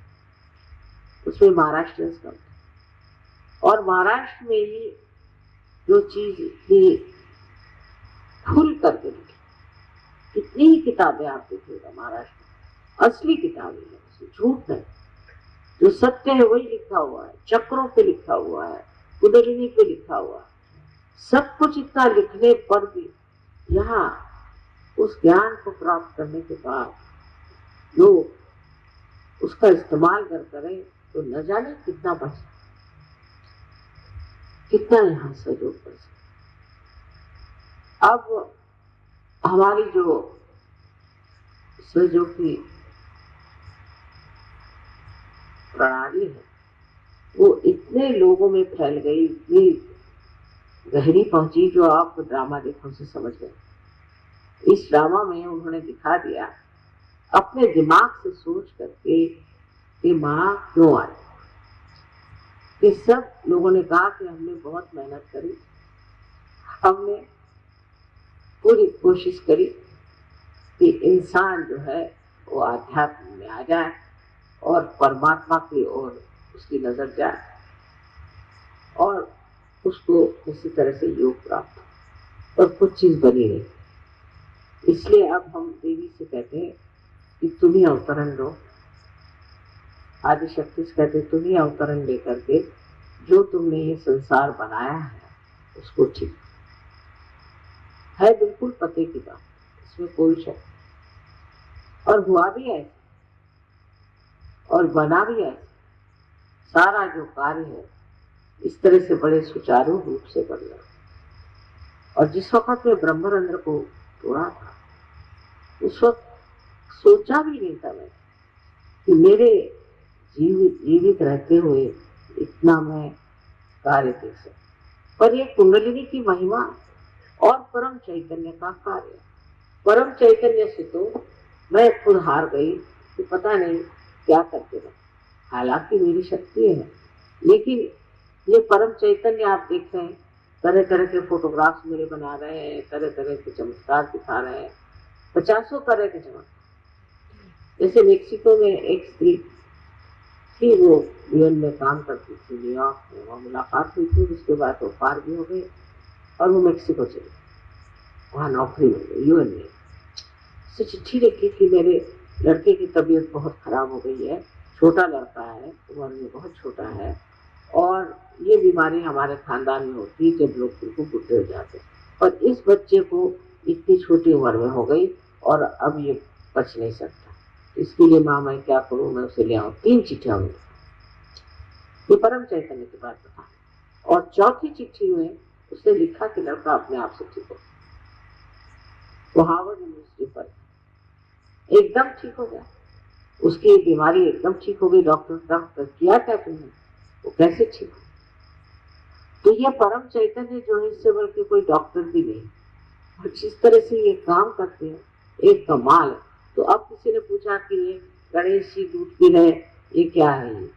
उसमें महाराष्ट्रियंस कम थे। और महाराष्ट्र में ही जो चीज इतनी खुल करके लिखी, कितनी ही किताबें आप देखिएगा महाराष्ट्र में, असली किताबें हैं, उसमें झूठ नहीं, जो सत्य है वही लिखा हुआ है, चक्रों पे लिखा हुआ है, कुंडलिनी पे लिखा हुआ है, सब कुछ इतना लिखने पर भी यहाँ उस ज्ञान को प्राप्त करने के बाद लोग उसका इस्तेमाल कर करें तो न जाने कितना बच, कितना यहाँ सहयोग कर सकते। अब हमारी जो सहयोग की प्रणाली है वो इतने लोगों में फैल गई, इतनी गहरी पहुंची, जो आप ड्रामा देखो से समझ गए। इस ड्रामा में उन्होंने दिखा दिया अपने दिमाग से सोच करके कि माँ क्यों आई। कि सब लोगों ने कहा कि हमने बहुत मेहनत करी, हमने पूरी कोशिश करी कि इंसान जो है वो आध्यात्म में आ जाए और परमात्मा की ओर उसकी नजर जाए और उसको किसी तरह से योग प्राप्त हो, पर कुछ चीज बनी नहीं। इसलिए अब हम देवी से कहते हैं कि तुम ही अवतरण लो, आदिशक्ति से कहते तुम ही अवतरण लेकर के जो तुमने ये संसार बनाया है उसको ठीक है, बिल्कुल पते की बात, इसमें कोई शक। और हुआ भी ऐसे और बना भी ऐसे, सारा जो कार्य है इस तरह से बड़े सुचारू रूप से बन रहा। और जिस वक्त में ब्रह्मरंध्र को तोड़ा था, उस वक्त सोचा भी नहीं था मैं कि मेरे जीवित रहते हुए इतना मैं कार्य देख सकता। पर ये कुंडलिनी की महिमा और परम चैतन्य का कार्य, परम चैतन्य से तो मैं खुद हार गई कि पता नहीं क्या करते रहे। हालांकि मेरी शक्ति है, लेकिन ये परम चैतन्य आप देख रहे हैं तरह तरह के फोटोग्राफ्स मेरे बना रहे हैं, तरह तरह के चमत्कार दिखा रहे हैं, 50 तरह के चमत्कार। जैसे मेक्सिको में एक स्त्री थी, वो यूएन में काम करती थी, न्यूयॉर्क में, वहाँ मुलाकात हुई थी, उसके बाद वो पार भी हो गई और वो मेक्सिको चली, वहाँ नौकरी मिल गई यूएन में। से चिट्ठी लिखी कि मेरे लड़के की तबीयत बहुत खराब हो गई है, छोटा लड़का है, उम्र में बहुत छोटा है, और ये बीमारी हमारे खानदान में होती है जब लोग बिल्कुल बुढ़े हो जाते हैं, और इस बच्चे को इतनी छोटी उम्र में हो गई और अब ये बच नहीं सकता, इसके लिए माँ मैं क्या करूँ, मैं उसे ले आऊँ। 3 चिट्ठियाँ उन्होंने, ये परम चैतन्य की बात बता। और चौथी चिट्ठी में उसने लिखा कि लड़का अपने आप से ठीक हो, वो हार्वर्ड यूनिवर्सिटी पर एकदम ठीक हो गया, उसकी बीमारी एकदम ठीक हो गई। डॉक्टर किया क्या तुमने, वो कैसे ठीक हो? तो ये परम चैतन्य जो है, इससे बढ़ के कोई डॉक्टर भी नहीं, और जिस तरह से ये काम करते हैं एक कमाल है। तो अब किसी ने पूछा कि ये गणेश जी दूध पी रहे, ये क्या है? ये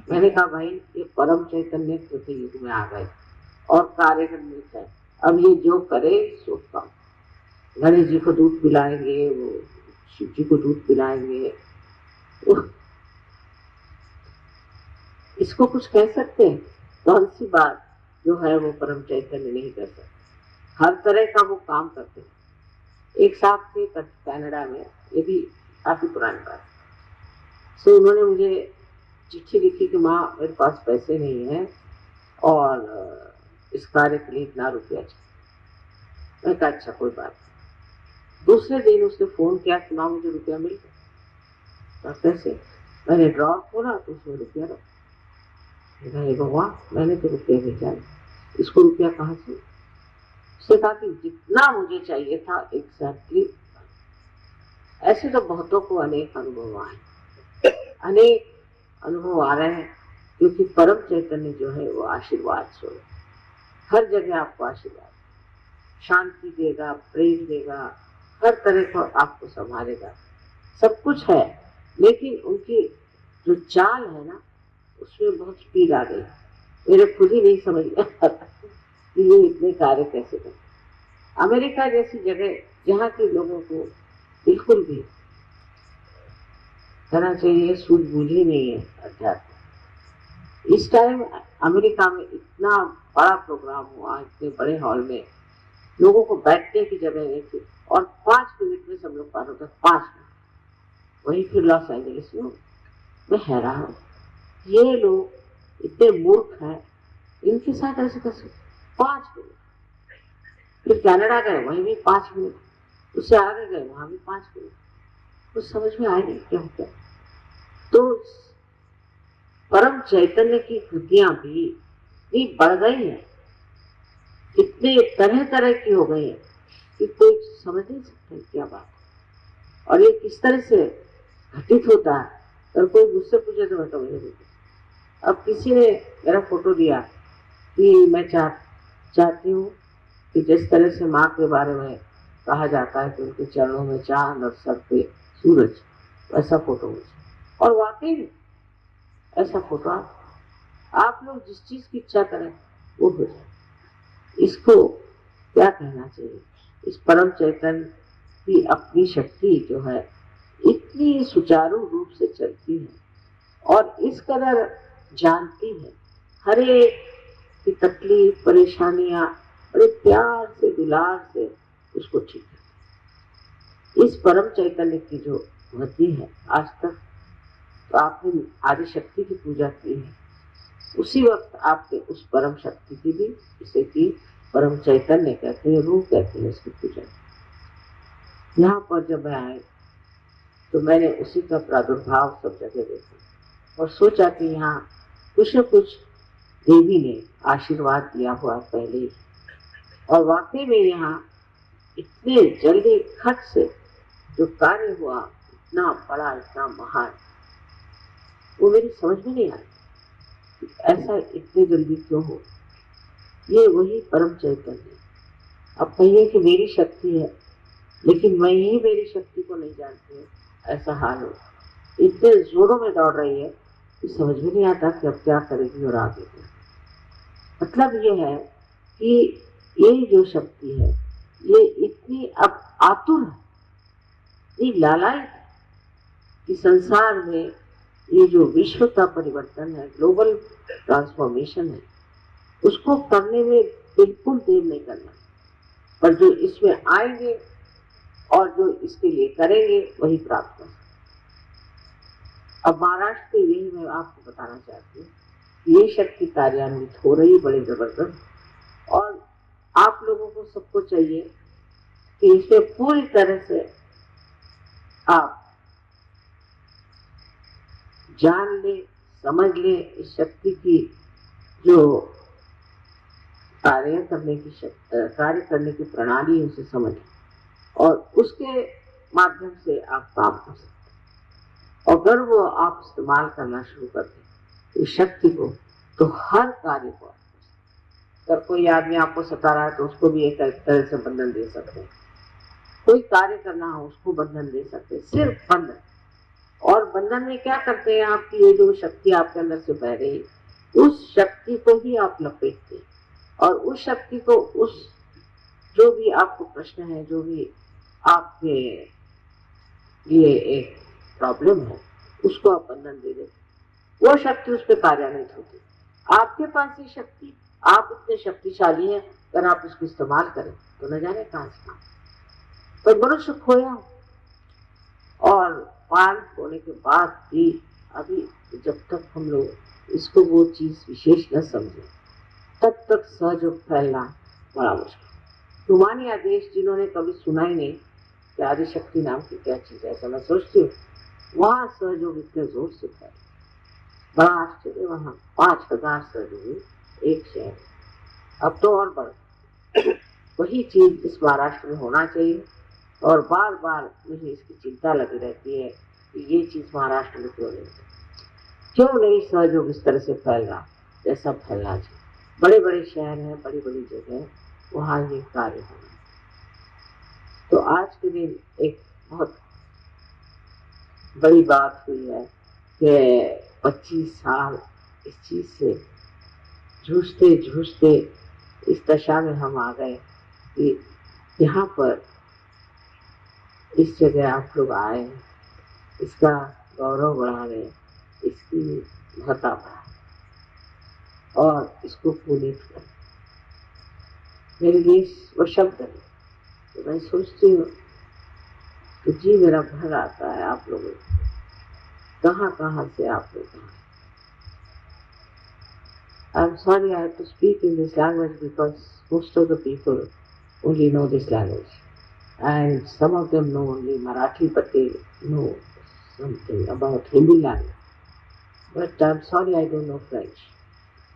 मैंने कहा भाई ये परम चैतन्य के युग में आ गए और कार्य करने चाहिए। अब ये जो करे सो काम, गणेश जी को दूध पिलाएंगे, वो शिव जी को दूध पिलाएंगे, इसको कुछ कह सकते हैं? कौन सी बात जो है वो परम चैतन्य नहीं कर सकते? हर तरह का वो काम करते हैं। एक साहब थे कनाडा में, ये भी काफी पुरानी बात, सो उन्होंने मुझे चिट्ठी लिखी कि माँ मेरे पास पैसे नहीं है और इस कार्य के लिए इतना रुपया चाहिए। मैं कहा अच्छा कोई बात नहीं। दूसरे दिन उसने फोन किया कि माँ मुझे रुपया मिल गया। कैसे? मैंने ड्रॉर खोला तो उसमें रुपया रखा। हे भगवान, मैंने तो रुपया भेजा, इसको रुपया कहाँ से? उसने कहा कि जितना मुझे चाहिए था एग्जैक्टली। ऐसे तो बहुतों को अनेक अनुभव आए, अनेक अनुभव आ रहे हैं, क्योंकि परम चैतन्य जो है वो आशीर्वाद स्वरूप, हर जगह आपको आशीर्वाद, शांति देगा, प्रेम देगा, हर तरह को आपको संभालेगा, सब कुछ है। लेकिन उनकी जो चाल है ना, उसमें बहुत स्पीड आ गई, मेरे खुद ही नहीं समझ में आता कि ये इतने कार्य कैसे करते। अमेरिका जैसी जगह जहाँ के लोगों को बिल्कुल भी कहना चाहिए सूझबूझ ही नहीं है अध्यात्म। इस टाइम अमेरिका में इतना बड़ा प्रोग्राम हुआ, इतने बड़े हॉल में लोगों को बैठने की जगह नहीं थी, और 5 मिनट में सब लोग पार होता, 5 मिनट। वही फिर लॉस एंजलिस में मैं हैरान हूँ, ये लोग इतने मूर्ख हैं, इनके साथ ऐसे कैसे 5 मिनट। फिर कनाडा गए, वहीं भी 5 मिनट, उससे आगे गए, वहां भी 5 मिनट। कुछ समझ में आए नहीं क्या होता। तो परम चैतन्य की कृतियां भी इतनी बढ़ गई हैं, इतने तरह तरह की हो गई है कि कोई समझ नहीं सकता क्या बात है, और ये किस तरह से घटित होता है। और कोई मुझसे पूछे तो मैं तो मुझे अब किसी ने मेरा फोटो दिया कि मैं चाहती हूँ कि जिस तरह से माँ के बारे में कहा जाता है कि उनके चरणों में चांद और सर पे सूरज, वैसा फोटो मुझे। और वाकई में ऐसा फोटो आप लोग जिस चीज की इच्छा करें वो हो जाए। इसको क्या कहना चाहिए? इस परम चैतन्य की अपनी शक्ति जो है इतनी सुचारू रूप से चलती है और इस कदर जानती है, हर एक की तकलीफ परेशानियां बड़े प्यार से दुलार से उसको ठीक है। इस परम चैतन्य की जो गति है, आज तक तो आपने आदि शक्ति की पूजा की है, उसी वक्त आपने उस परम शक्ति की भी, इसे की परम चैतन्य कहते हैं, रूह कहते हैं इसकी पूजा। यहाँ पर जब मैं आए तो मैंने उसी का प्रादुर्भाव सब जगह देखा और सोचा कि यहाँ कुछ न कुछ देवी ने आशीर्वाद दिया हुआ पहले ही। और वाकई में यहाँ इतने जल्दी खट से जो कार्य हुआ, इतना बड़ा, इतना महान, वो मेरी समझ में नहीं आई ऐसा इतने जल्दी क्यों हो। ये वही परम चैतन्य। अब कहिए कि मेरी शक्ति है, लेकिन मैं ही मेरी शक्ति को नहीं जानती हूँ, ऐसा हाल हो। इतने जोरों में दौड़ रही है कि समझ में नहीं आता कि अब क्या करेगी और आगे क्या। मतलब ये है कि ये जो शक्ति है ये इतनी अब आतुर है, इतनी लालायित है कि संसार में ये जो विश्व का परिवर्तन है, ग्लोबल ट्रांसफॉर्मेशन है, उसको करने में बिल्कुल देर नहीं करना। पर जो इसमें आएंगे और जो इसके लिए करेंगे वही प्राप्त कर। अब महाराष्ट्र में यही मैं आपको बताना चाहती हूँ, ये शक्ति कार्यान्वित हो रही बड़े जबरदस्त, और आप लोगों को सबको चाहिए कि इसे पूरी तरह से आप जान ले, समझ ले। इस शक्ति की जो कार्य करने की प्रणाली उसे समझ और उसके माध्यम से आप काम कर सकते। और अगर वो आप इस्तेमाल करना शुरू कर दें इस शक्ति को, तो हर कार्य को अगर कोई आदमी आपको सता रहा है तो उसको भी एक तरह से बंधन दे सकते हैं। कोई कार्य करना हो उसको बंधन दे सकते हैं, सिर्फ बंधन। और बंधन में क्या करते हैं, आपकी ये जो शक्ति आपके अंदर से बह रही, उस शक्ति को ही आप लपेटते और उस शक्ति को, उस जो भी आपको प्रश्न है, जो भी आपके लिए एक प्रॉब्लम है, उसको आप बंधन दे देते, वो शक्ति उस पर कार्यान्वित होती। आपके पास ये शक्ति, आप इतने शक्तिशाली हैं, अगर आप इसको इस्तेमाल करें तो न जाने कहां से। पर मनुष्य खोया और पाल होने के बाद भी अभी जब तक हम लोग इसको वो चीज विशेष न समझे, तब तक सहयोग फैलना बड़ा मुश्किल। रूमानी आदेश जिन्होंने कभी सुना ही नहीं कि आदिशक्ति नाम की क्या चीज है, ऐसा मैं सोचती हूँ, वहां सहयोग इतने जोर से फैला, बड़ा आश्चर्य। वहां 5000 सहयोग एक शहर। अब तो और बढ़ वही चीज इस महाराष्ट्र में होना चाहिए। और बार बार मुझे इसकी चिंता लगी रहती है कि ये चीज महाराष्ट्र में क्यों नहीं सहयोग इस तरह से फैल रहा जैसा फैलना चाहिए। बड़े बड़े शहर हैं, बड़ी बड़ी जगह, वहां ये कार्य हो रहा है। तो आज के दिन एक बहुत बड़ी बात हुई है कि 25 साल इस चीज से जूझते जूझते इस दशा में हम आ गए कि यहाँ पर इस जगह आप लोग आए, इसका गौरव बढ़ा रहे, इसकी महत्ता बढ़ा और इसको पुनीत कर। मेरे लिए वो शब्द है तो मैं सोचती हूँ कि जी मेरा भर आता है आप लोगों को, कहाँ कहाँ से आप लोग आए। I'm sorry I have to speak in this language because most of the people only know this language. And some of them know only Marathi, but they know something about Hindi language. But I'm sorry I don't know French.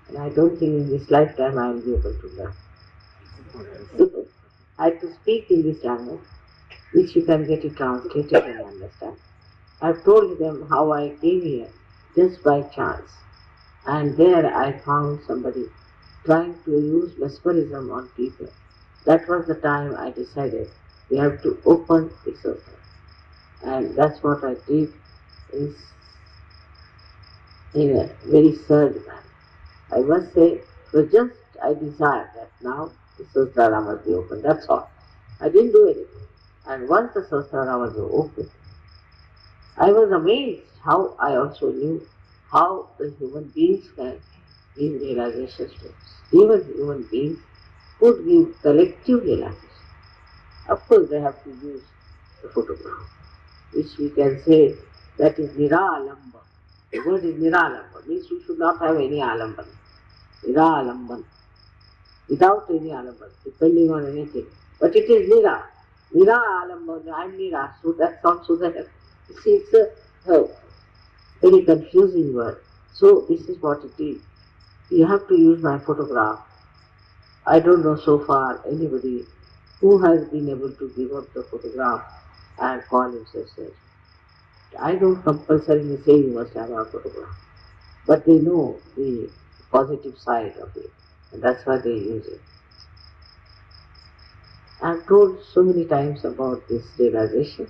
And I don't think in this lifetime I will be able to learn. So I have to speak in this language, which you can get it translated and understand. I've told them how I came here just by chance. And there I found somebody trying to use mesmerism on people. That was the time I decided we have to open the circle. And that's what I did in a very surge manner. I must say, it was just I desired that now the Sahasrara must be open. That's all. I didn't do anything. And once the Sahasrara was open, I was amazed how I also knew how the human beings can give realization steps. Even human beings could give collective realization. Of course, they have to use the photograph, which we can say that is niralamba. The word is niralamba, means we should not have any alamban. Niralamban, without any alamban, depending on anything. But it is nira. Nira alamban, I'm nira, so that sounds so that. You see, it's a very confusing word. So this is what it is. You have to use my photograph. I don't know so far anybody who has been able to give up the photograph and call himself sage. I don't compulsorily say you must have a photograph, but they know the positive side of it, and that's why they use it. I've told so many times about this realization,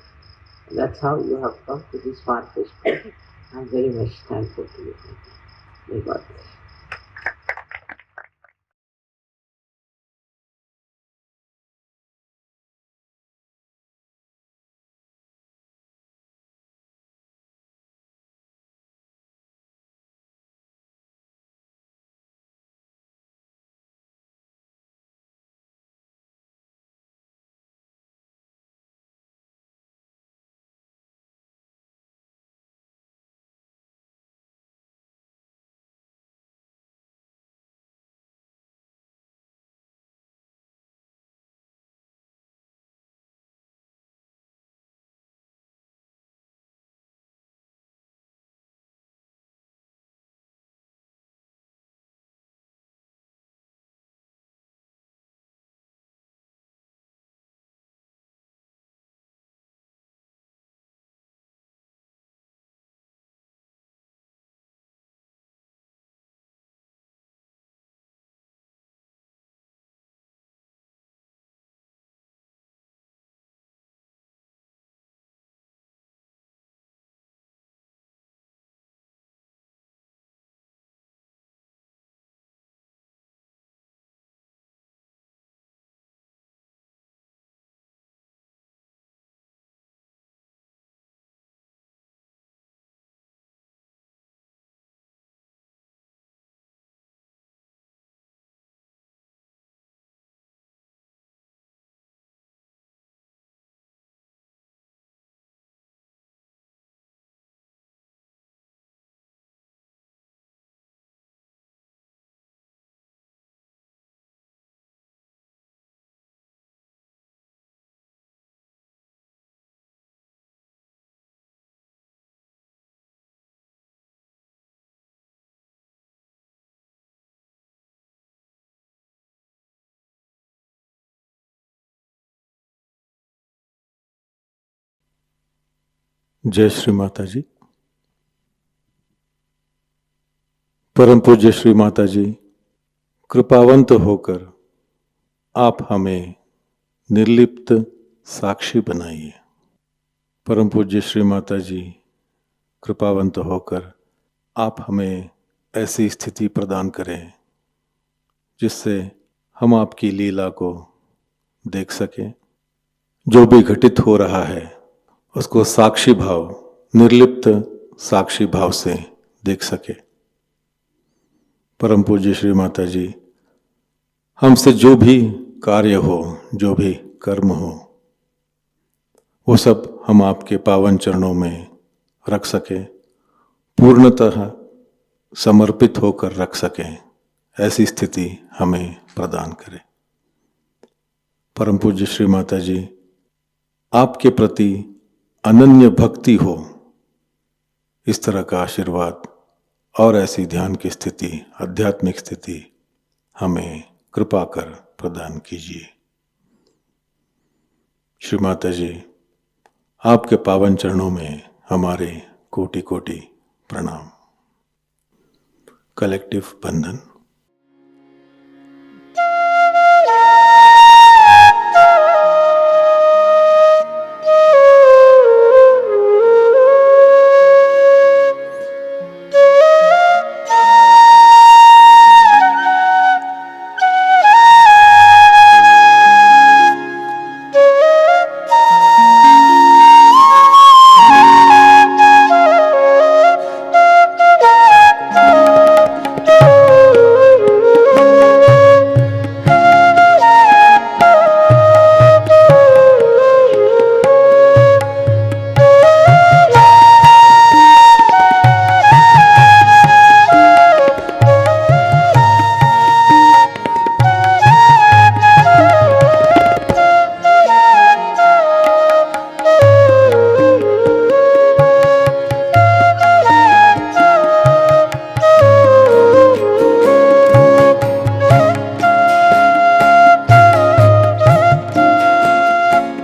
and that's how you have come to this far-fetched point. I'm very much thankful to you. May God bless you. जय श्री माता जी। परम पूज्य श्री माता जी, कृपावंत होकर आप हमें निर्लिप्त साक्षी बनाइए। परम पूज्य श्री माता जी, कृपावंत होकर आप हमें ऐसी स्थिति प्रदान करें जिससे हम आपकी लीला को देख सकें। जो भी घटित हो रहा है उसको साक्षी भाव, निर्लिप्त साक्षी भाव से देख सके। परम पूज्य श्री माता जी, हमसे जो भी कार्य हो, जो भी कर्म हो, वो सब हम आपके पावन चरणों में रख सके, पूर्णतः समर्पित होकर रख सकें, ऐसी स्थिति हमें प्रदान करें। परम पूज्य श्री माता जी, आपके प्रति अनन्य भक्ति हो, इस तरह का आशीर्वाद और ऐसी ध्यान की स्थिति, आध्यात्मिक स्थिति हमें कृपा कर प्रदान कीजिए। श्री माता जी, आपके पावन चरणों में हमारे कोटि कोटि प्रणाम। कलेक्टिव बंधन।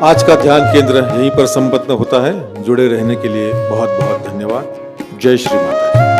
आज का ध्यान केंद्र यहीं पर संपन्न होता है। जुड़े रहने के लिए बहुत बहुत धन्यवाद। जय श्री माता जी।